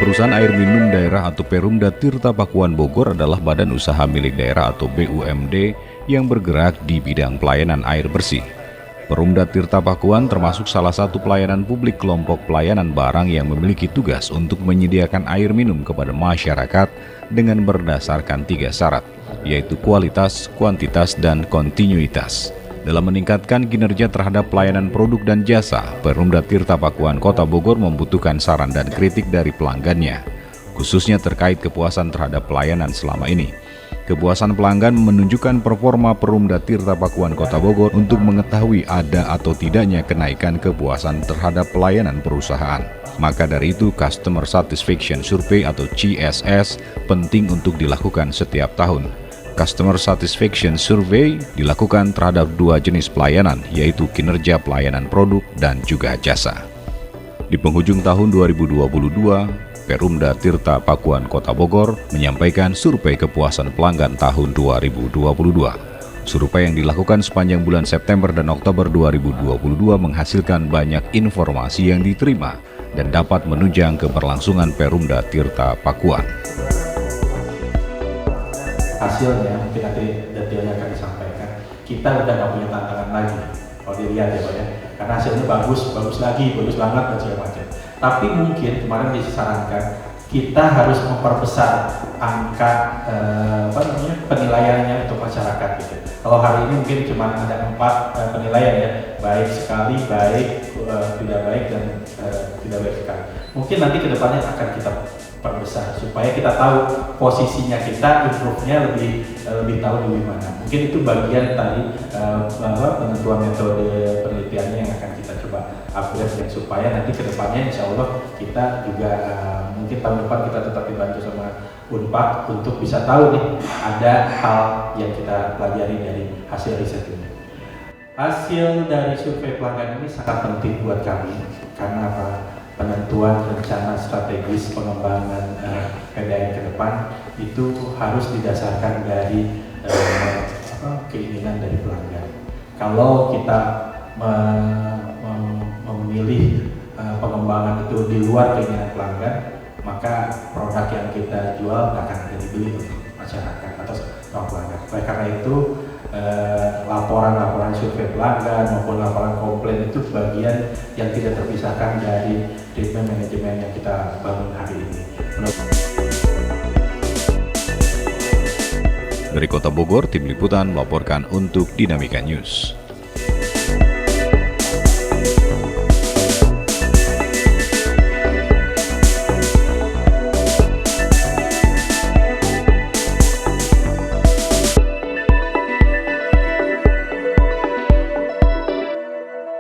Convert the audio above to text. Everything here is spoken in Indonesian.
Perusahaan Air Minum Daerah atau Perumda Tirta Pakuan Bogor adalah badan usaha milik daerah atau BUMD yang bergerak di bidang pelayanan air bersih. Perumda Tirta Pakuan termasuk salah satu pelayanan publik kelompok pelayanan barang yang memiliki tugas untuk menyediakan air minum kepada masyarakat dengan berdasarkan 3 syarat, yaitu kualitas, kuantitas, dan kontinuitas. Dalam meningkatkan kinerja terhadap pelayanan produk dan jasa, Perumda Tirta Pakuan Kota Bogor membutuhkan saran dan kritik dari pelanggannya, khususnya terkait kepuasan terhadap pelayanan selama ini. Kepuasan pelanggan menunjukkan performa Perumda Tirta Pakuan Kota Bogor untuk mengetahui ada atau tidaknya kenaikan kepuasan terhadap pelayanan perusahaan. Maka dari itu, Customer Satisfaction Survey atau CSS penting untuk dilakukan setiap tahun. Customer Satisfaction Survey dilakukan terhadap 2 jenis pelayanan, yaitu kinerja pelayanan produk dan juga jasa. Di penghujung tahun 2022, Perumda Tirta Pakuan Kota Bogor menyampaikan survei kepuasan pelanggan tahun 2022. Survei yang dilakukan sepanjang bulan September dan Oktober 2022 menghasilkan banyak informasi yang diterima dan dapat menunjang keberlangsungan Perumda Tirta Pakuan. Hasilnya mungkin nanti detailnya akan disampaikan. Kita udah nggak punya tantangan lagi kalau dilihat ya Pak ya, karena hasilnya bagus lagi, bagus banget dan segala macam. Tapi mungkin kemarin disarankan kita harus memperbesar angka penilaiannya untuk masyarakat gitu. Kalau hari ini mungkin cuma ada 4 penilaian ya, baik sekali, baik, tidak baik, dan tidak baik sekali. Mungkin nanti kedepannya akan kita perbesar supaya kita tahu posisinya kita, improve-nya lebih tahu di mana. Mungkin itu bagian tadi penentuan metode penelitiannya yang akan kita coba upgrade, dan supaya nanti kedepannya insya Allah kita juga mungkin tahun depan kita tetap dibantu sama Unpad untuk bisa tahu nih ada hal yang kita pelajari dari hasil riset ini. Hasil dari survei pelanggan ini sangat penting buat kami karena apa? Penentuan rencana strategis pengembangan PDAM ke depan itu harus didasarkan dari keinginan dari pelanggan. Kalau kita memilih pengembangan itu di luar keinginan pelanggan, maka produk yang kita jual nggak akan ada dibeli untuk masyarakat atau pelanggan. Oleh karena itu, laporan-laporan survei pelanggan maupun laporan komplain itu bagian yang tidak terpisahkan dari treatment manajemen yang kita bangun hari ini. Dari Kota Bogor, Tim Liputan melaporkan untuk Dinamika News.